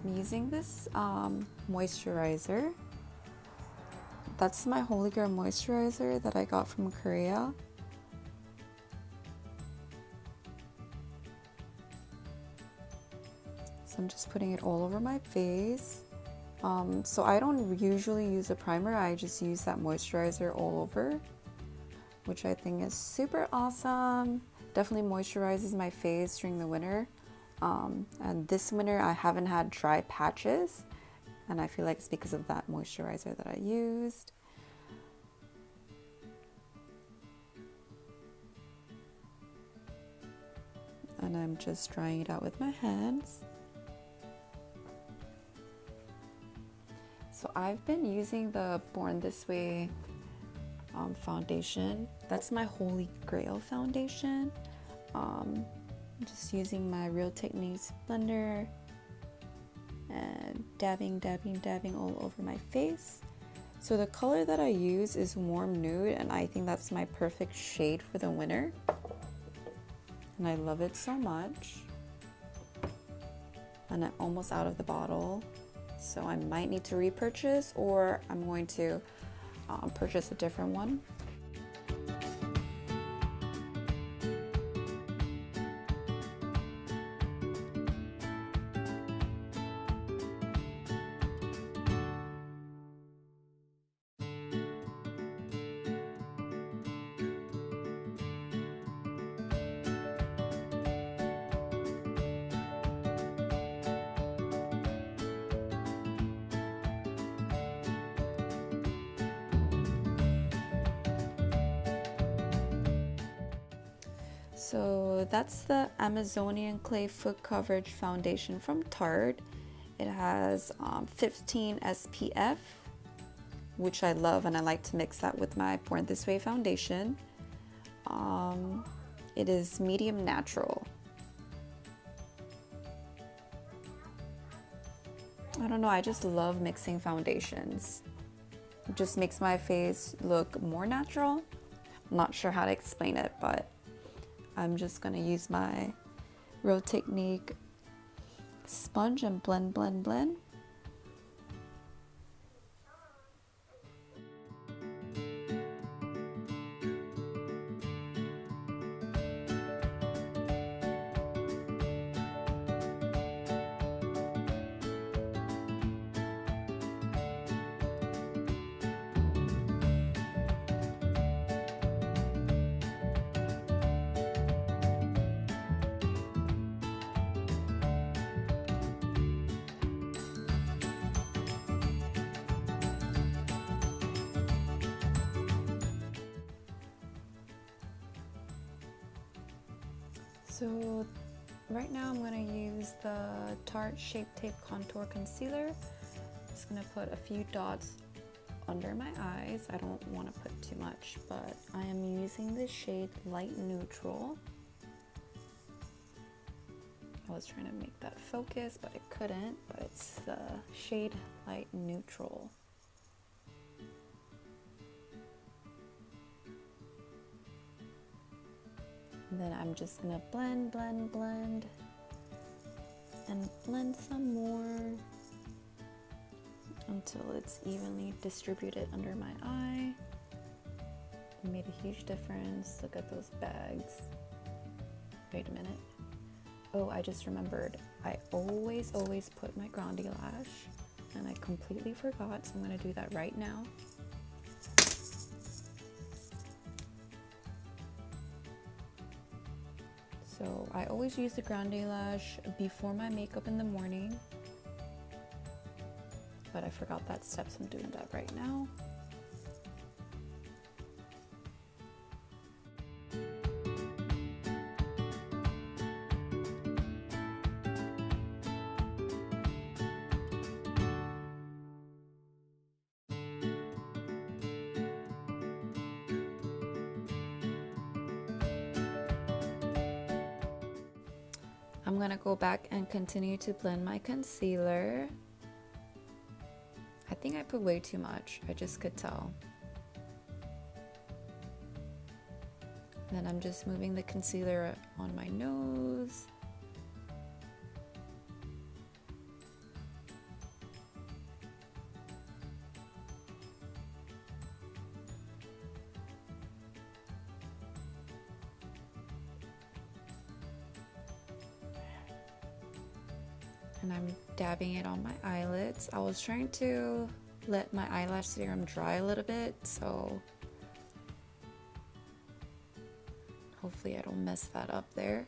I'm using this moisturizer. That's my Holy Grail moisturizer that I got from Korea. So I'm just putting it all over my face. So I don't usually use a primer, I just use that moisturizer all over, which I think is super awesome. Definitely moisturizes my face during the winter. And this winter I haven't had dry patches, and I feel like it's because of that moisturizer that I used. And I'm just drying it out with my hands. So I've been using the Born This Way foundation. That's my Holy Grail foundation. I'm just using my Real Techniques blender and dabbing all over my face. So the color that I use is warm nude, and I think that's my perfect shade for the winter. And I love it so much. And I'm almost out of the bottle, so I might need to repurchase, or I'm going to purchase a different one. So that's the Amazonian Clay Foot Coverage Foundation from Tarte. It has 15 SPF, which I love, and I like to mix that with my Born This Way foundation. It is medium natural. I don't know, I just love mixing foundations. It just makes my face look more natural. I'm not sure how to explain it, but I'm just gonna use my Real Technique sponge and blend. So right now I'm going to use the Tarte Shape Tape Contour Concealer. Just going to put a few dots under my eyes. I don't want to put too much, but I am using the shade Light Neutral. I was trying to make that focus, but I couldn't, but it's the shade Light Neutral. And then I'm just gonna blend and blend some more until it's evenly distributed under my eye. It made a huge difference. Look at those bags. Wait a minute. Oh, I just remembered. I always put my Grande Lash, and I completely forgot, so I'm gonna do that right now. So I always use the Grande Lash before my makeup in the morning, but I forgot that step, so I'm doing that right now. I'm gonna go back and continue to blend my concealer. I think I put way too much, I just could tell. Then I'm just moving the concealer on my nose. and I'm dabbing it on my eyelids. I was trying to let my eyelash serum dry a little bit, so hopefully I don't mess that up there.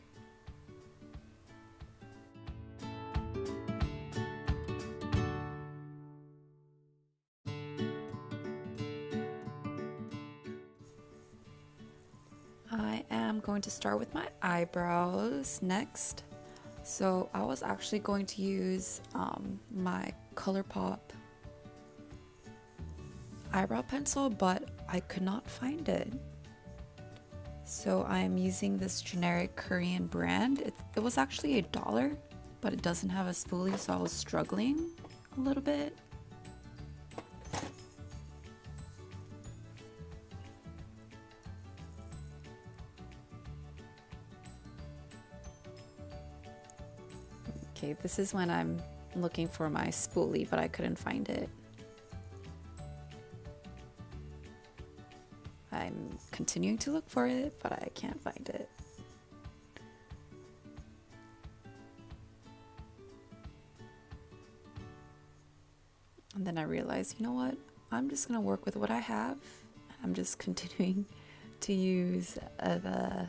I am going to start with my eyebrows next. So I was actually going to use my ColourPop eyebrow pencil, but I could not find it. So I'm using this generic Korean brand. It was actually $1, but it doesn't have a spoolie, so I was struggling a little bit. Okay, this is when I'm looking for my spoolie, but I couldn't find it. I'm continuing to look for it, but I can't find it. And then I realized, you know what? I'm just gonna work with what I have. I'm just continuing to use the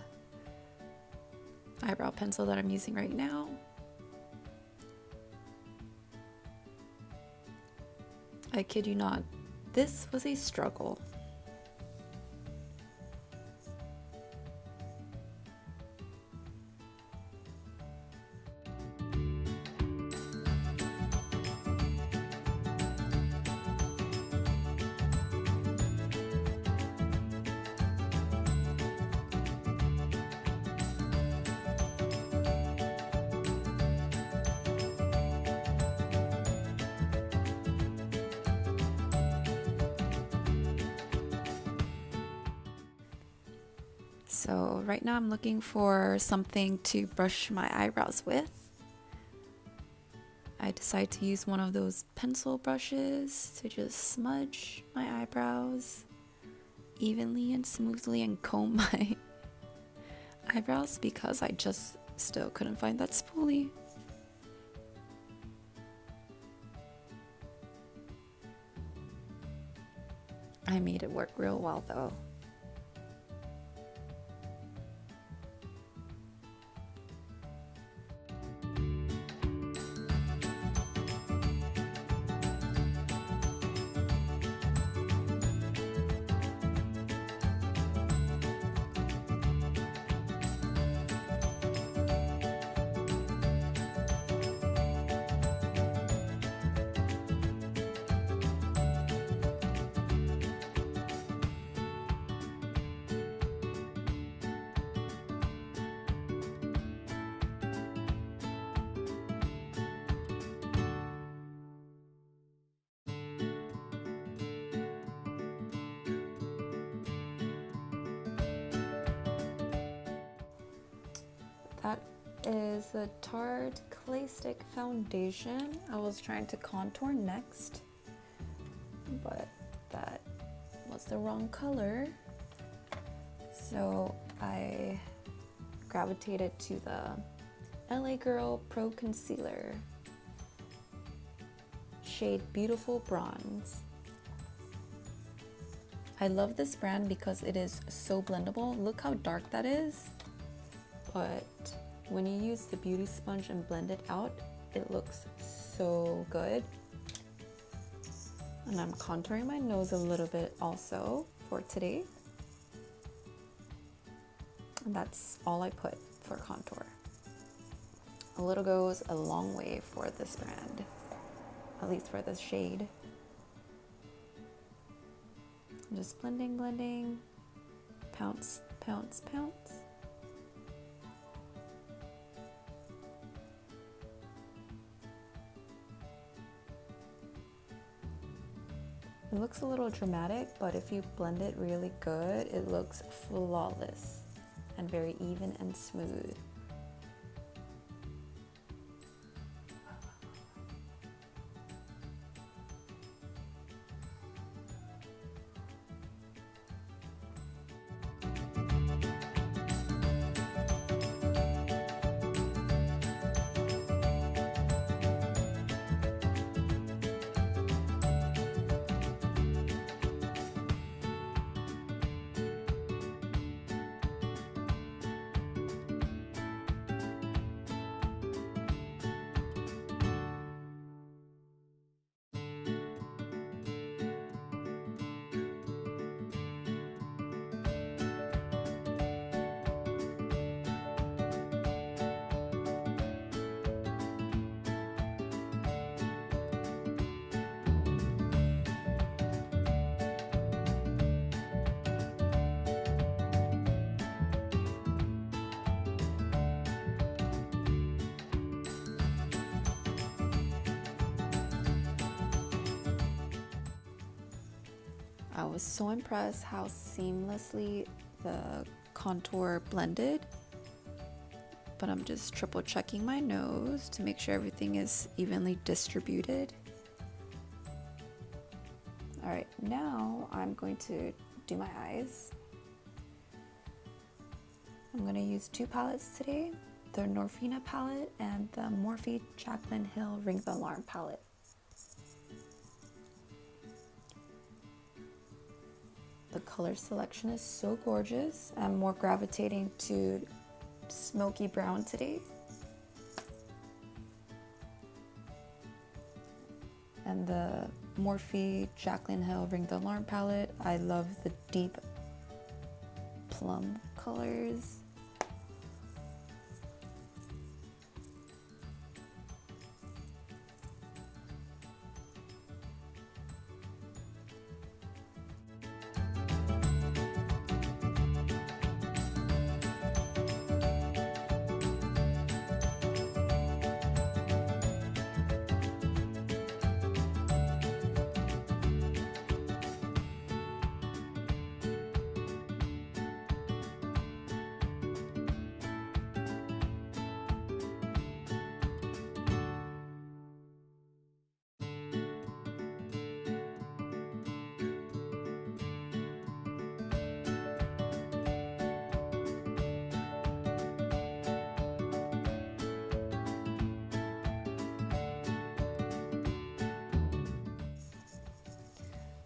eyebrow pencil that I'm using right now. I kid you not, this was a struggle. So right now I'm looking for something to brush my eyebrows with. I decided to use one of those pencil brushes to just smudge my eyebrows evenly and smoothly and comb my eyebrows because I just still couldn't find that spoolie. I made it work real well though. That is the Tarte Clay Stick Foundation. I was trying to contour next, but that was the wrong color. So I gravitated to the LA Girl Pro Concealer, shade Beautiful Bronze. I love this brand because it is so blendable. Look how dark that is. But when you use the beauty sponge and blend it out, it looks so good. And I'm contouring my nose a little bit also for today. And that's all I put for contour. A little goes a long way for this brand, at least for this shade. I'm just blending, pounce, pounce, pounce. It looks a little dramatic, but if you blend it really good, it looks flawless and very even and smooth. I was so impressed how seamlessly the contour blended. But I'm just triple checking my nose to make sure everything is evenly distributed. All right, now I'm going to do my eyes. I'm going to use two palettes today, the Norvina palette and the Morphe Jaclyn Hill Ring the Alarm palette. The color selection is so gorgeous. I'm more gravitating to smoky brown today. And the Morphe Jaclyn Hill Ring the Alarm palette, I love the deep plum colors.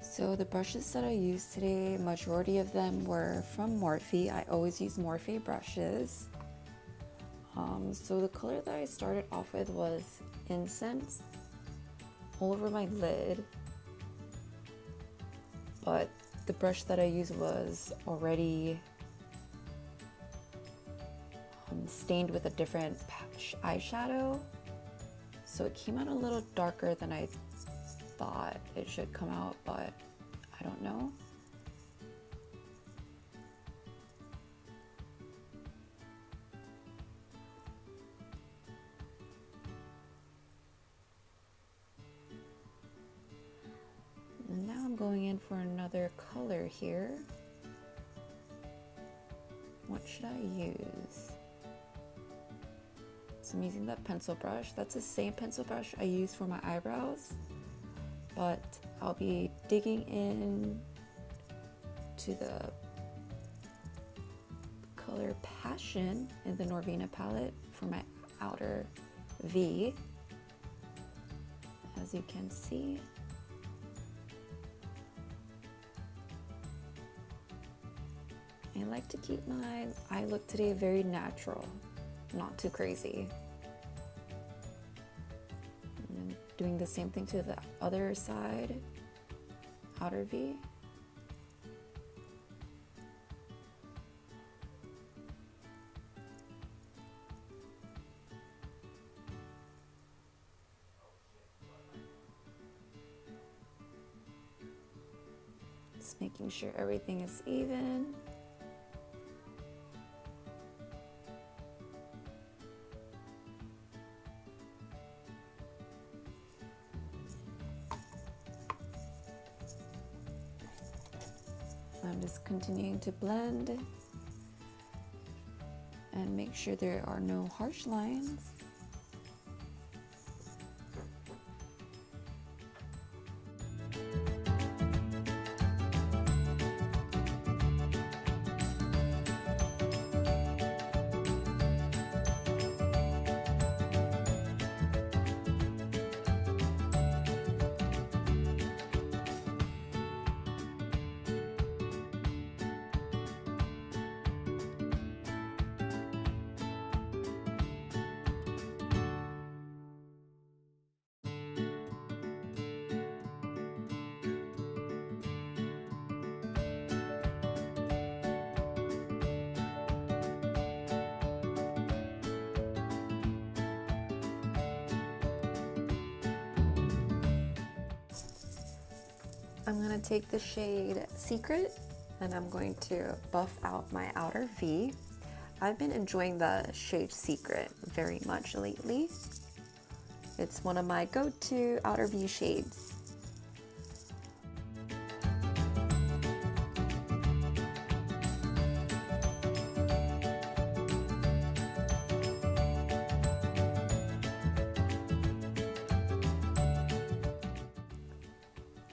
So the brushes that I used today, majority of them were from Morphe. I always use Morphe brushes. So the color that I started off with was Incense all over my lid. But the brush that I used was already stained with a different eyeshadow. So it came out a little darker than I thought it should come out, but I don't know. And now I'm going in for another color here. What should I use? So I'm using that pencil brush. That's the same pencil brush I use for my eyebrows, but I'll be digging in to the color Passion in the Norvina palette for my outer V. As you can see, I like to keep my eye look today very natural, not too crazy. Doing the same thing to the other side, outer V. Just making sure everything is even. I'm just continuing to blend and make sure there are no harsh lines. I'm gonna take the shade Secret and I'm going to buff out my outer V. I've been enjoying the shade Secret very much lately. It's one of my go-to outer V shades.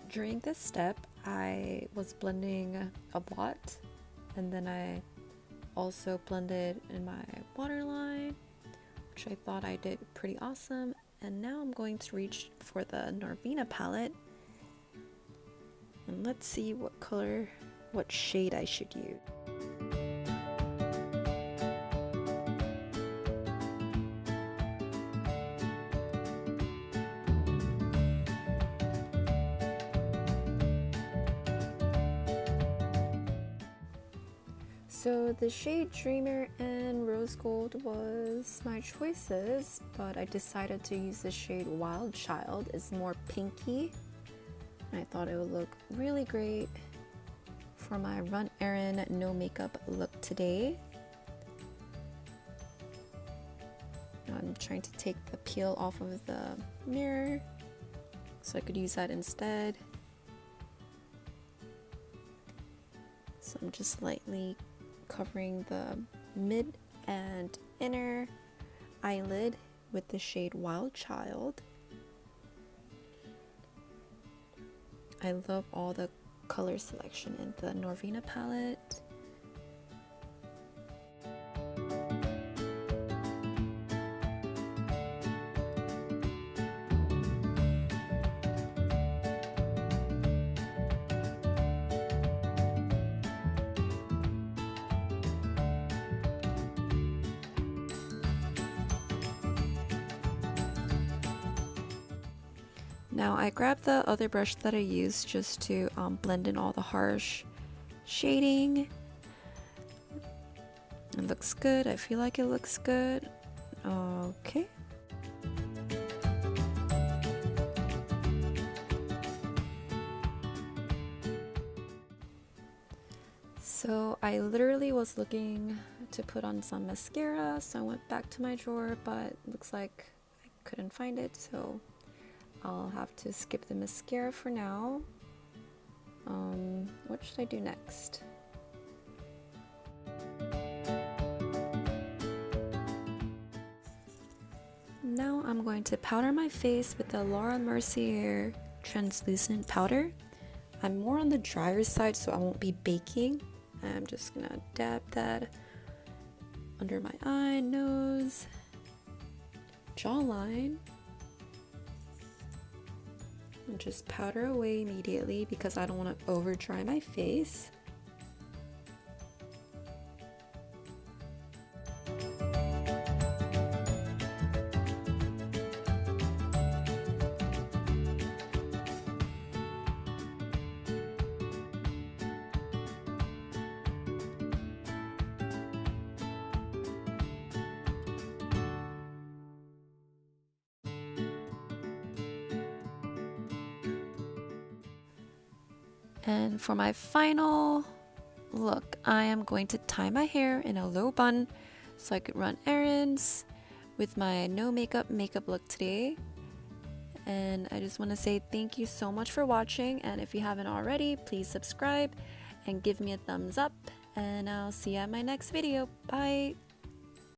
during this step, I was blending a lot, and then I also blended in my waterline, which I thought I did pretty awesome. And now I'm going to reach for the Norvina palette, and let's see what shade I should use. So the shade Dreamer and Rose Gold was my choices, but I decided to use the shade Wild Child. It's more pinky, and I thought it would look really great for my run errand no makeup look today. I'm trying to take the peel off of the mirror so I could use that instead. So I'm just lightly covering the mid and inner eyelid with the shade Wild Child. I love all the color selection in the Norvina palette. Now I grabbed the other brush that I used just to blend in all the harsh shading. It looks good. I feel like it looks good. Okay. So I literally was looking to put on some mascara, so I went back to my drawer, but looks like I couldn't find it, so I'll have to skip the mascara for now. What should I do next? Now I'm going to powder my face with the Laura Mercier translucent powder. I'm more on the drier side, so I won't be baking. I'm just gonna dab that under my eye, nose, jawline. And just powder away immediately because I don't want to over dry my face. And for my final look, I am going to tie my hair in a low bun so I could run errands with my no makeup look today. And I just want to say thank you so much for watching, and if you haven't already, please subscribe and give me a thumbs up, and I'll see you at my next video. Bye!